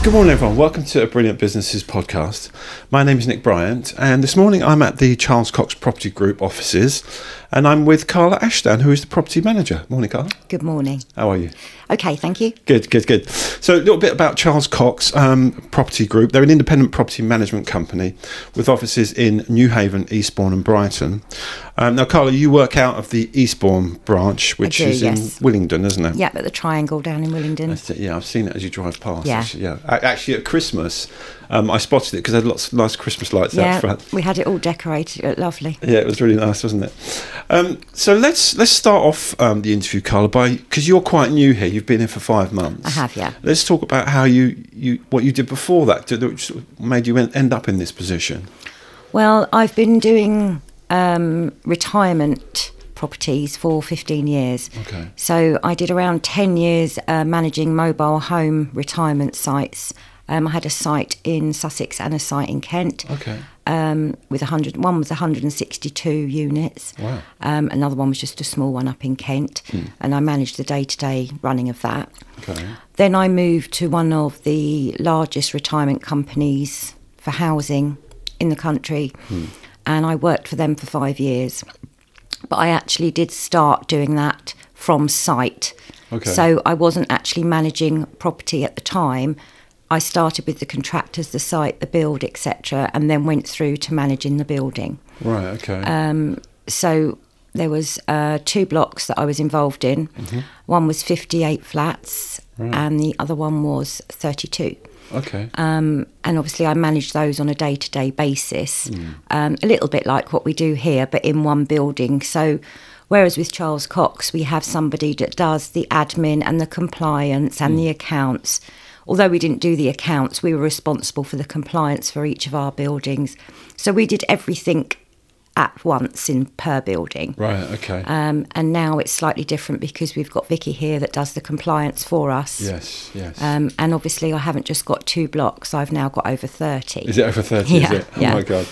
Good morning, everyone. Welcome to a Brilliant Businesses podcast. My name is Nick Bryant, and this morning I'm at the Charles Cox Property Group offices, and I'm with Carla Ashdown, who is the property manager. Morning, Carla. Good morning. How are you? Okay, thank you. Good. So a little bit about Charles Cox Property Group. They're an independent property management company with offices in New Haven, Eastbourne and Brighton. Now, Carla, you work out of the Eastbourne branch, which is in Willingdon, isn't it? Yeah, at the Triangle down in Willingdon. That's it, yeah, I've seen it as you drive past. Yeah. Actually, at Christmas, I spotted it because they had lots of nice Christmas lights out front. Yeah, we had it all decorated. It looked lovely. Yeah, it was really nice, wasn't it? So let's start off the interview, Carla, because you're quite new here. You've been here for 5 months. I have, yeah. Let's talk about how what you did before that, which made you end up in this position. Well, I've been doing retirement properties for 15 years. Okay. So I did around 10 years managing mobile home retirement sites. I had a site in Sussex and a site in Kent. Okay. With one was 162 units. Wow. Another one was just a small one up in Kent, and I managed the day-to-day running of that. Okay. Then I moved to one of the largest retirement companies for housing in the country, and I worked for them for 5 years. But I actually did start doing that from site. Okay. So I wasn't actually managing property at the time. I started with the contractors, the site, the build, etc., and then went through to managing the building. Right, okay. So there was 2 blocks that I was involved in. Mm-hmm. One was 58 flats, and the other one was 32. Okay. And obviously I managed those on a day-to-day basis, a little bit like what we do here, but in one building. So whereas with Charles Cox, we have somebody that does the admin and the compliance and the accounts. Although we didn't do the accounts, we were responsible for the compliance for each of our buildings. So we did everything at once per building. Right, okay. And now it's slightly different because we've got Vicky here that does the compliance for us. Yes. And obviously I haven't just got 2 blocks, I've now got over 30. Is it over 30, yeah, is it? Oh yeah. my God.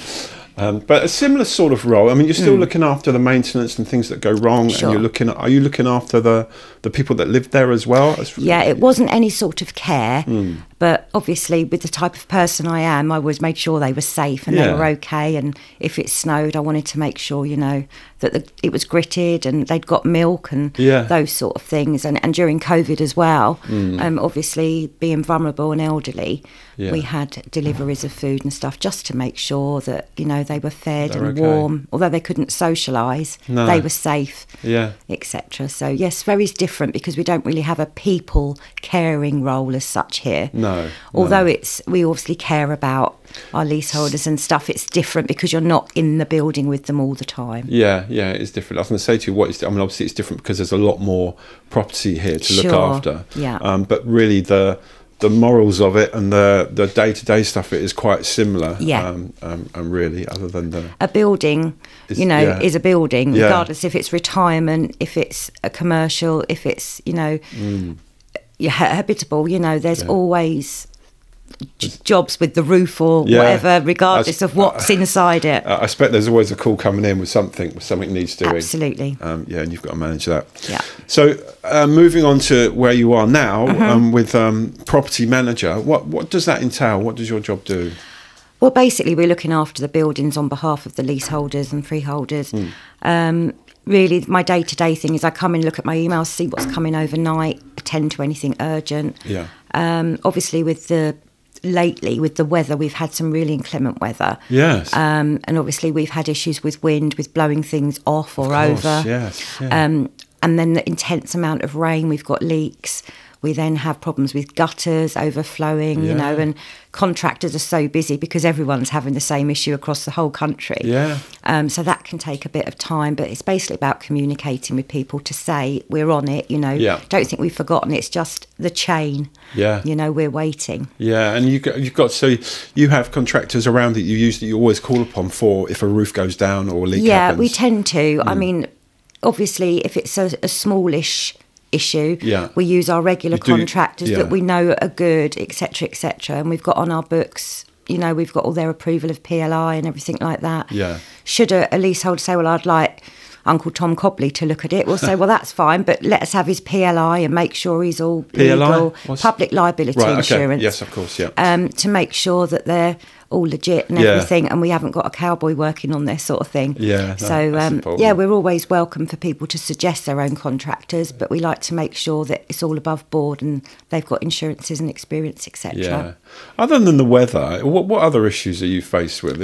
But a similar sort of role. I mean, you're still looking after the maintenance and things that go wrong, Sure. and are you looking after the people that live there as well? Yeah, it wasn't any sort of care, but obviously with the type of person I am, I always made sure they were safe and they were okay. And if it snowed, I wanted to make sure, that it was gritted and they'd got milk and those sort of things. And during COVID as well, obviously being vulnerable and elderly, we had deliveries of food and stuff just to make sure that, they were fed and warm. Although they couldn't socialise, they were safe, etc. So yes, very different because we don't really have a people caring role as such here. No. Although we obviously care about our leaseholders and stuff, it's different because you're not in the building with them all the time. Yeah, it's different. I was going to say to you, obviously it's different because there's a lot more property here to look after. Yeah. But really the morals of it and the day-to-day stuff, it is quite similar. Yeah. And really, other than a building, is a building, regardless if it's retirement, if it's a commercial, if it's, habitable, there's always jobs with the roof or whatever, regardless of what's inside it. I expect there's always a call coming in with something needs doing. Absolutely. And you've got to manage that. Yeah. So moving on to where you are now with property manager, what does that entail? What does your job do? Well, basically, we're looking after the buildings on behalf of the leaseholders and freeholders. Really, my day-to-day thing is I come in, look at my emails, see what's coming overnight, attend to anything urgent. Yeah. Obviously, lately with the weather, we've had some really inclement weather. Yes. And obviously, we've had issues with wind, with blowing things off or over. Yes. Yeah. And then the intense amount of rain, we've got leaks. We then have problems with gutters overflowing, and contractors are so busy because everyone's having the same issue across the whole country. Yeah. So that can take a bit of time, but it's basically about communicating with people to say we're on it, Don't think we've forgotten. It's just the chain. Yeah. We're waiting. Yeah, and you have contractors around that you always call upon for if a roof goes down or a leak happens. Yeah, we tend to. I mean, obviously, if it's a smallish issue, we use our regular contractors that we know are good, etc., and we've got on our books, we've got all their approval of PLI and everything like that. Yeah. Should a leaseholder say, well, I'd like Uncle Tom Cobley to look at it. We'll say, well, that's fine, but let us have his PLI and make sure he's all legal. Public liability insurance. Yes, of course, yeah. To make sure that they're all legit and everything, and we haven't got a cowboy working on this sort of thing. Yeah. So we're always welcome for people to suggest their own contractors, but we like to make sure that it's all above board and they've got insurances and experience, etc. Yeah. Other than the weather, what other issues are you faced with?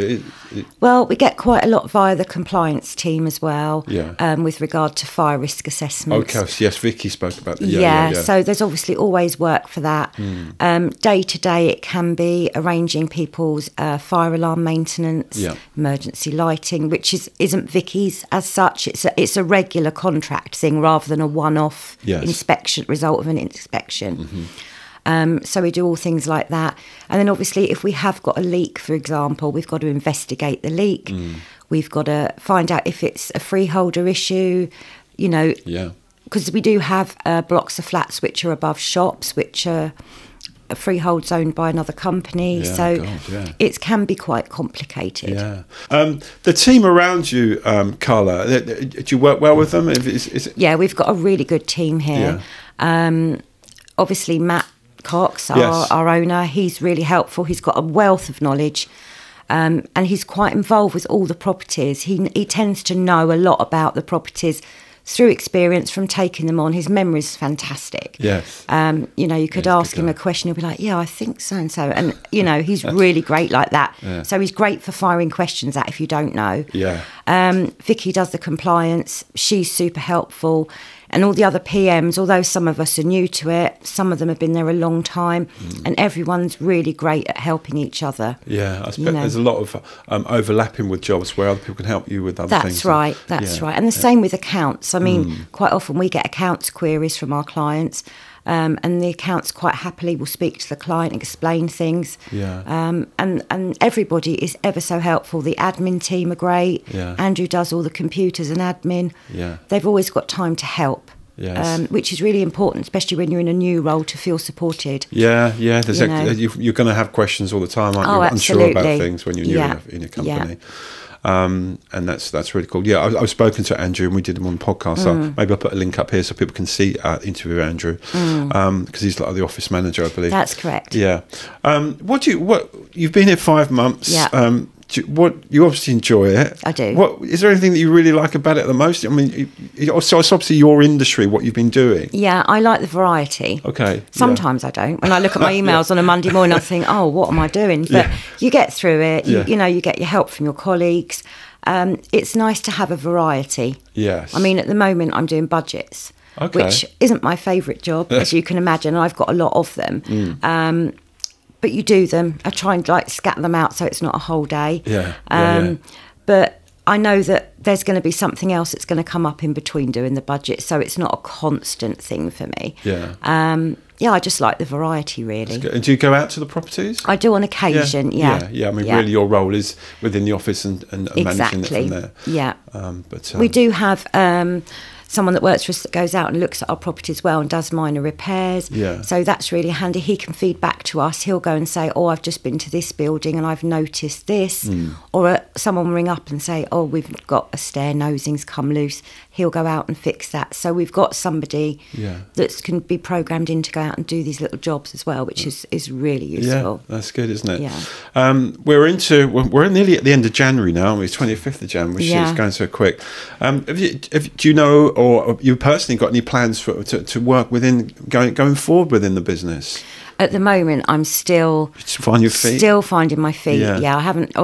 Well, we get quite a lot via the compliance team as well. Yeah. With regard to fire risk assessments. Okay. Yes, Vicky spoke about that. Yeah. So there's obviously always work for that. Day to day, it can be arranging people's fire alarm maintenance, emergency lighting, which isn't Vicky's as such. It's a regular contract thing rather than a one-off inspection, result of an inspection. So we do all things like that. And then obviously if we have got a leak, for example, we've got to investigate the leak. We've got to find out if it's a freeholder issue, because we do have blocks of flats which are above shops, which are freeholds owned by another company, it can be quite complicated. The team around you, Carla, do you work well with them? Yeah, we've got a really good team here. Obviously Matt Cox, our owner, he's really helpful. He's got a wealth of knowledge, and he's quite involved with all the properties. He tends to know a lot about the properties through experience from taking them on. His memory's fantastic. Yes. You could ask him a question, he'll be like, yeah, I think so and so. And, he's really great like that. Yeah. So he's great for firing questions at if you don't know. Yeah. Vicky does the compliance. She's super helpful. And all the other PMs, although some of us are new to it, some of them have been there a long time, and everyone's really great at helping each other. Yeah, I suppose there's a lot of overlapping with jobs where other people can help you with other things. That's right, that's right. And the same with accounts. I mean, quite often we get accounts queries from our clients, and the accounts quite happily will speak to the client, explain things. Yeah. And everybody is ever so helpful. The admin team are great. Yeah. Andrew does all the computers and admin. Yeah. They've always got time to help. Yes. Which is really important, especially when you're in a new role, to feel supported. Yeah. You're going to have questions all the time, aren't you? Absolutely. Unsure about things when you're new in a company. And that's really cool. Yeah, I've spoken to Andrew and we did him on the podcast. So maybe I'll put a link up here so people can see interview with Andrew, because he's like the office manager, I believe. That's correct. Yeah. You've been here 5 months. Yeah. You obviously enjoy it. I do. Is there anything that you really like about it the most? I mean, so it's obviously your industry, what you've been doing. Yeah, I like the variety. Okay. Sometimes I don't. When I look at my emails on a Monday morning, I think, oh, what am I doing? But you get through it. You get your help from your colleagues. It's nice to have a variety. Yes. I mean, at the moment, I'm doing budgets, which isn't my favourite job, as you can imagine. I've got a lot of them. But you do them. I try and scatter them out so it's not a whole day. But I know that there's going to be something else that's going to come up in between doing the budget, so it's not a constant thing for me. I just like the variety, really. And do you go out to the properties? I do on occasion. Yeah. I mean, really, your role is within the office and managing it from there. Yeah. But we do have someone that works for us that goes out and looks at our property as well and does minor repairs. Yeah. So that's really handy. He can feed back to us. He'll go and say, oh, I've just been to this building and I've noticed this. Or someone will ring up and say, oh, we've got a stair nosing's come loose. He'll go out and fix that. So we've got somebody that can be programmed in to go out and do these little jobs as well, which is really useful. Yeah, that's good, isn't it? Yeah. We're nearly at the end of January now. It's 25th of January, which is going so quick. Do you know, or you personally got any plans to work within going forward within the business? At the moment, I'm still finding my feet. Yeah, I haven't,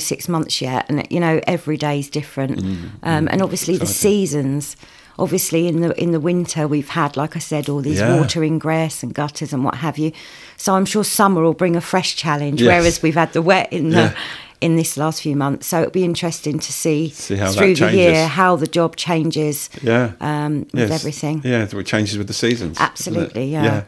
6 months yet, and every day is different. And obviously the seasons. Obviously, in the winter, we've had, like I said, all these water ingress and gutters and what have you. So I'm sure summer will bring a fresh challenge, whereas we've had the wet in this last few months. So it'll be interesting to see how through the year how the job changes with everything. Yeah, it changes with the seasons. Absolutely, yeah.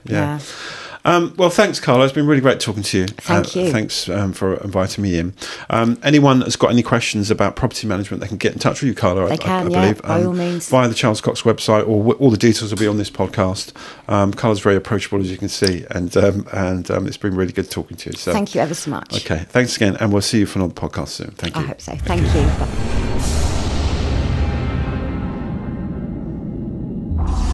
Well, thanks, Carla. It's been really great talking to you. Thank you. Thanks for inviting me in. Anyone that's got any questions about property management, they can get in touch with you, Carla. They can, I believe. By all means. Via the Charles Cox website, or all the details will be on this podcast. Carla's very approachable, as you can see, and it's been really good talking to you. So thank you ever so much. Okay, thanks again, and we'll see you for another podcast soon. Thank you. I hope so. Thank you. Bye.